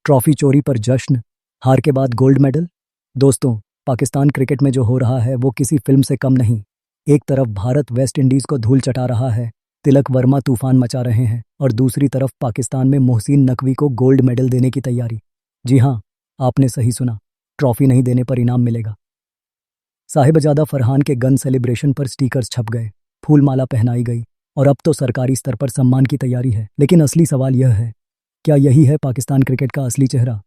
Trophy चोरी पर जश्न, हार के बाद गोल्ड मेडल। दोस्तों, पाकिस्तान क्रिकेट में जो हो रहा है वो किसी फिल्म से कम नहीं। एक तरफ भारत वेस्ट इंडीज को धूल चटा रहा है, तिलक वर्मा तूफान मचा रहे हैं, और दूसरी तरफ पाकिस्तान में मोहसिन नकवी को गोल्ड मेडल देने की तैयारी। जी हाँ, आपने सही सुना, ट्रॉफी नहीं देने पर इनाम मिलेगा। साहिबजादा फरहान के गन सेलिब्रेशन पर स्टिकर्स छप गए, फूलमाला पहनाई गई, और अब तो सरकारी स्तर पर सम्मान की तैयारी है। लेकिन असली सवाल यह है, क्या यही है पाकिस्तान क्रिकेट का असली चेहरा?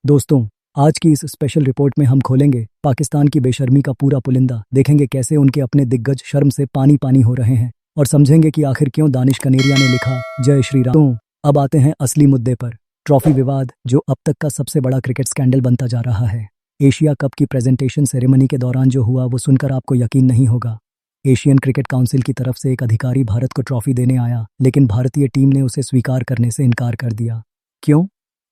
दोस्तों, आज की इस स्पेशल रिपोर्ट में हम खोलेंगे पाकिस्तान की बेशर्मी का पूरा पुलिंदा, देखेंगे कैसे उनके अपने दिग्गज शर्म से पानी पानी हो रहे हैं, और समझेंगे कि आखिर क्यों दानिश कनेरिया ने लिखा जय श्री राम। तो अब आते हैं असली मुद्दे पर, ट्रॉफी विवाद, जो अब तक का सबसे बड़ा क्रिकेट स्कैंडल बनता जा रहा है। एशिया कप की प्रेजेंटेशन सेरेमनी के दौरान जो हुआ वो सुनकर आपको यकीन नहीं होगा। एशियन क्रिकेट काउंसिल की तरफ से एक अधिकारी भारत को ट्रॉफी देने आया, लेकिन भारतीय टीम ने उसे स्वीकार करने से इनकार कर दिया। क्यों?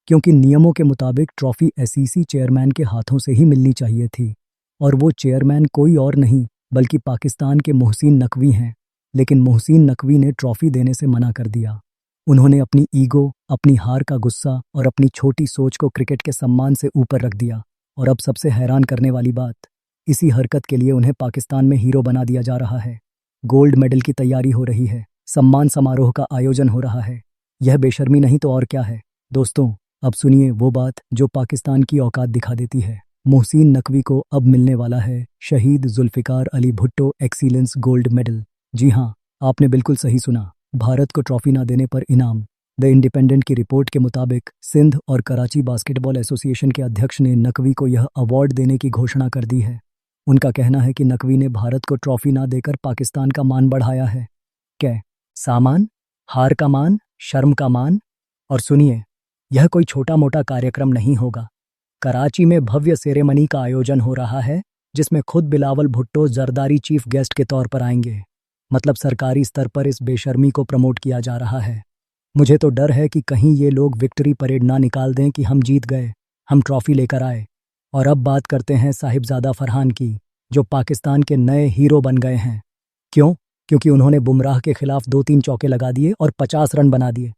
क्योंकि नियमों के मुताबिक ट्रॉफी एसईसी चेयरमैन के हाथों से ही मिलनी चाहिए थी, और वो चेयरमैन कोई और नहीं बल्कि पाकिस्तान के मोहसिन नकवी हैं। लेकिन मोहसिन नकवी ने ट्रॉफी देने से मना कर दिया। उन्होंने अपनी ईगो, अपनी हार का गुस्सा और अपनी छोटी सोच को क्रिकेट के सम्मान से ऊपर रख दिया। और अब सबसे हैरान करने वाली बात, इसी हरकत के लिए उन्हें पाकिस्तान में हीरो बना दिया जा रहा है। गोल्ड मेडल की तैयारी हो रही है, सम्मान समारोह का आयोजन हो रहा है। यह बेशर्मी नहीं तो और क्या है? दोस्तों, अब सुनिए वो बात जो पाकिस्तान की औकात दिखा देती है। मोहसिन नकवी को अब मिलने वाला है Shaheed Zulfikar Ali Bhutto excellence gold medal. जी हाँ, आपने बिल्कुल सही सुना, भारत को ट्रॉफी ना देने पर इनाम। द इंडिपेंडेंट की रिपोर्ट के मुताबिक सिंध और कराची बास्केटबॉल एसोसिएशन के अध्यक्ष ने नकवी को यह अवार्ड देने की घोषणा कर दी है। उनका कहना है कि नकवी ने भारत को ट्रॉफी ना देकर पाकिस्तान का मान बढ़ाया है। क्या सामान? हार का मान, शर्म का मान। और सुनिए, यह कोई छोटा मोटा कार्यक्रम नहीं होगा। कराची में भव्य सेरेमनी का आयोजन हो रहा है, जिसमें खुद बिलावल भुट्टो जरदारी चीफ गेस्ट के तौर पर आएंगे। मतलब सरकारी स्तर पर इस बेशर्मी को प्रमोट किया जा रहा है। मुझे तो डर है कि कहीं ये लोग विक्ट्री परेड ना निकाल दें कि हम जीत गए, हम ट्रॉफी लेकर आए। और अब बात करते हैं साहिबजादा फरहान की, जो पाकिस्तान के नए हीरो बन गए हैं। क्यों? क्योंकि उन्होंने बुमराह के खिलाफ 2-3 चौके लगा दिए और 50 रन बना दिए।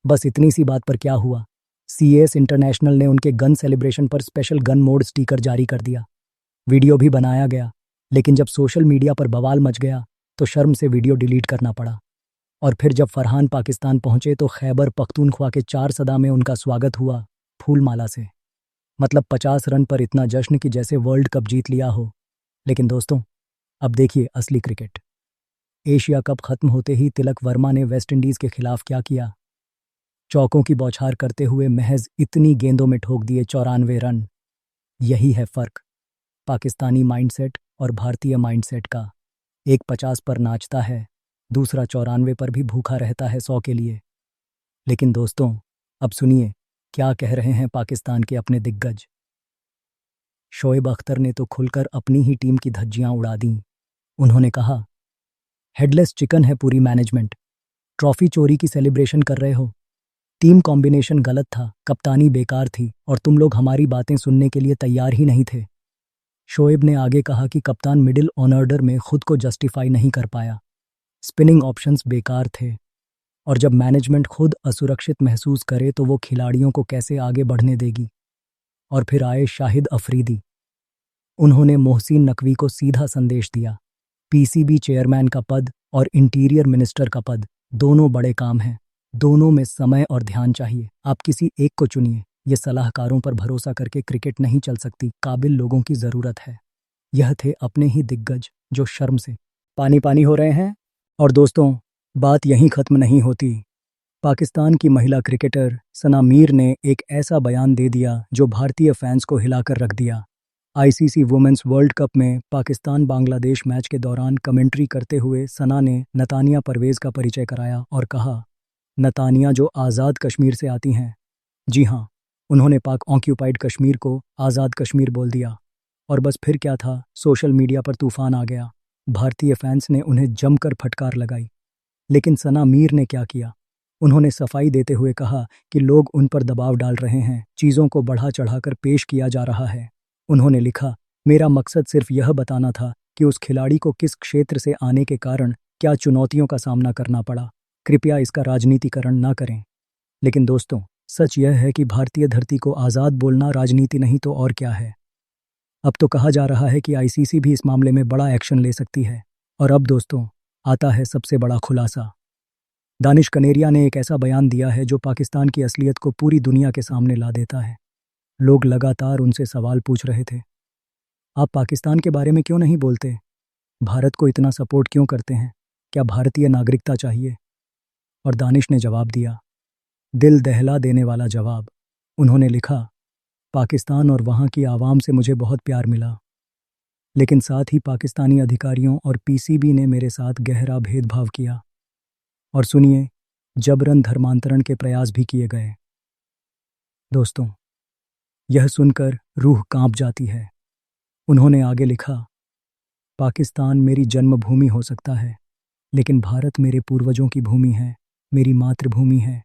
बस इतनी सी बात पर क्या हुआ, सीएस इंटरनेशनल ने उनके गन सेलिब्रेशन पर स्पेशल गन मोड स्टिकर जारी कर दिया। वीडियो भी बनाया गया, लेकिन जब सोशल मीडिया पर बवाल मच गया तो शर्म से वीडियो डिलीट करना पड़ा। और फिर जब फरहान पाकिस्तान पहुंचे तो खैबर पख्तूनख्वा के 4 सदा में उनका स्वागत हुआ फूलमाला से। मतलब 50 रन पर इतना जश्न कि जैसे वर्ल्ड कप जीत लिया हो। लेकिन दोस्तों, अब देखिए असली क्रिकेट। एशिया कप खत्म होते ही तिलक वर्मा ने वेस्ट इंडीज के खिलाफ क्या किया? चौकों की बौछार करते हुए महज इतनी गेंदों में ठोक दिए 94 रन। यही है फर्क पाकिस्तानी माइंडसेट और भारतीय माइंडसेट का। एक 50 पर नाचता है, दूसरा 94 पर भी भूखा रहता है 100 के लिए। लेकिन दोस्तों, अब सुनिए क्या कह रहे हैं पाकिस्तान के अपने दिग्गज। शोएब अख्तर ने तो खुलकर अपनी ही टीम की धज्जियां उड़ा दी। उन्होंने कहा, हेडलेस चिकन है पूरी मैनेजमेंट, ट्रॉफी चोरी की सेलिब्रेशन कर रहे हो। टीम कॉम्बिनेशन गलत था, कप्तानी बेकार थी, और तुम लोग हमारी बातें सुनने के लिए तैयार ही नहीं थे। शोएब ने आगे कहा कि कप्तान मिडिल ऑर्डर में खुद को जस्टिफाई नहीं कर पाया, स्पिनिंग ऑप्शंस बेकार थे, और जब मैनेजमेंट खुद असुरक्षित महसूस करे तो वो खिलाड़ियों को कैसे आगे बढ़ने देगी। और फिर आए शाहिद अफरीदी। उन्होंने मोहसिन नकवी को सीधा संदेश दिया, पीसीबी चेयरमैन का पद और इंटीरियर मिनिस्टर का पद दोनों बड़े काम हैं, दोनों में समय और ध्यान चाहिए। आप किसी एक को चुनिए। ये सलाहकारों पर भरोसा करके क्रिकेट नहीं चल सकती, काबिल लोगों की ज़रूरत है। यह थे अपने ही दिग्गज जो शर्म से पानी पानी हो रहे हैं। और दोस्तों, बात यहीं ख़त्म नहीं होती। पाकिस्तान की महिला क्रिकेटर सना मीर ने एक ऐसा बयान दे दिया जो भारतीय फैंस को हिलाकर रख दिया। आईसीसी वुमेन्स वर्ल्ड कप में पाकिस्तान बांग्लादेश मैच के दौरान कमेंट्री करते हुए सना ने नतानिया परवेज़ का परिचय कराया और कहा, नतानिया जो आज़ाद कश्मीर से आती हैं। जी हाँ, उन्होंने पाक ऑक्यूपाइड कश्मीर को आज़ाद कश्मीर बोल दिया। और बस फिर क्या था, सोशल मीडिया पर तूफान आ गया। भारतीय फैंस ने उन्हें जमकर फटकार लगाई। लेकिन सना मीर ने क्या किया? उन्होंने सफाई देते हुए कहा कि लोग उन पर दबाव डाल रहे हैं, चीज़ों को बढ़ा चढ़ाकर पेश किया जा रहा है। उन्होंने लिखा, मेरा मकसद सिर्फ यह बताना था कि उस खिलाड़ी को किस क्षेत्र से आने के कारण क्या चुनौतियों का सामना करना पड़ा। कृपया इसका राजनीतिकरण ना करें। लेकिन दोस्तों, सच यह है कि भारतीय धरती को आज़ाद बोलना राजनीति नहीं तो और क्या है। अब तो कहा जा रहा है कि आईसीसी भी इस मामले में बड़ा एक्शन ले सकती है। और अब दोस्तों आता है सबसे बड़ा खुलासा। दानिश कनेरिया ने एक ऐसा बयान दिया है जो पाकिस्तान की असलियत को पूरी दुनिया के सामने ला देता है। लोग लगातार उनसे सवाल पूछ रहे थे, आप पाकिस्तान के बारे में क्यों नहीं बोलते? भारत को इतना सपोर्ट क्यों करते हैं? क्या भारतीय नागरिकता चाहिए? और दानिश ने जवाब दिया, दिल दहला देने वाला जवाब। उन्होंने लिखा, पाकिस्तान और वहाँ की आवाम से मुझे बहुत प्यार मिला, लेकिन साथ ही पाकिस्तानी अधिकारियों और पीसीबी ने मेरे साथ गहरा भेदभाव किया। और सुनिए, जबरन धर्मांतरण के प्रयास भी किए गए। दोस्तों, यह सुनकर रूह कांप जाती है। उन्होंने आगे लिखा, पाकिस्तान मेरी जन्मभूमि हो सकता है, लेकिन भारत मेरे पूर्वजों की भूमि है, मेरी मातृभूमि है।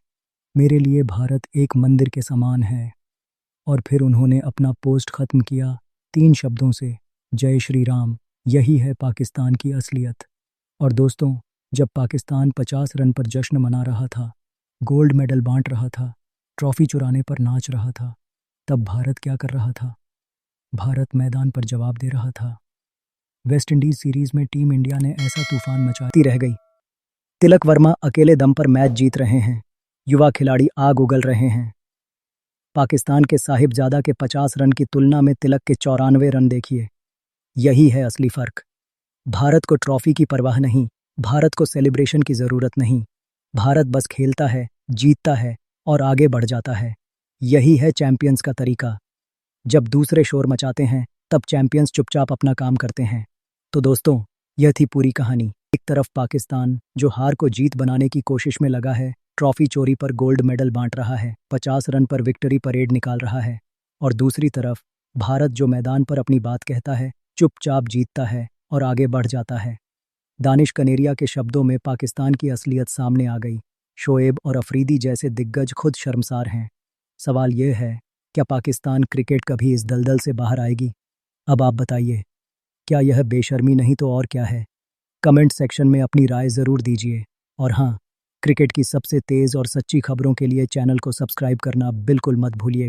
मेरे लिए भारत एक मंदिर के समान है। और फिर उन्होंने अपना पोस्ट खत्म किया 3 शब्दों से, जय श्री राम, यही है पाकिस्तान की असलियत। और दोस्तों, जब पाकिस्तान 50 रन पर जश्न मना रहा था, गोल्ड मेडल बांट रहा था, ट्रॉफी चुराने पर नाच रहा था, तब भारत क्या कर रहा था? भारत मैदान पर जवाब दे रहा था। वेस्ट इंडीज सीरीज में टीम इंडिया ने ऐसा तूफान मचाती रह गई। तिलक वर्मा अकेले दम पर मैच जीत रहे हैं, युवा खिलाड़ी आग उगल रहे हैं। पाकिस्तान के साहिबजादा के 50 रन की तुलना में तिलक के 94 रन देखिए। यही है असली फर्क। भारत को ट्रॉफी की परवाह नहीं, भारत को सेलिब्रेशन की जरूरत नहीं। भारत बस खेलता है, जीतता है और आगे बढ़ जाता है। यही है चैंपियंस का तरीका। जब दूसरे शोर मचाते हैं, तब चैंपियंस चुपचाप अपना काम करते हैं। तो दोस्तों, यह थी पूरी कहानी। एक तरफ पाकिस्तान जो हार को जीत बनाने की कोशिश में लगा है, ट्रॉफी चोरी पर गोल्ड मेडल बांट रहा है, 50 रन पर विक्ट्री परेड निकाल रहा है, और दूसरी तरफ भारत जो मैदान पर अपनी बात कहता है, चुपचाप जीतता है और आगे बढ़ जाता है। दानिश कनेरिया के शब्दों में पाकिस्तान की असलियत सामने आ गई। शोएब और अफरीदी जैसे दिग्गज खुद शर्मसार हैं। सवाल यह है, क्या पाकिस्तान क्रिकेट कभी इस दलदल से बाहर आएगी? अब आप बताइए, क्या यह बेशर्मी नहीं तो और क्या है? कमेंट सेक्शन में अपनी राय ज़रूर दीजिए। और हाँ, क्रिकेट की सबसे तेज़ और सच्ची खबरों के लिए चैनल को सब्सक्राइब करना बिल्कुल मत भूलिए।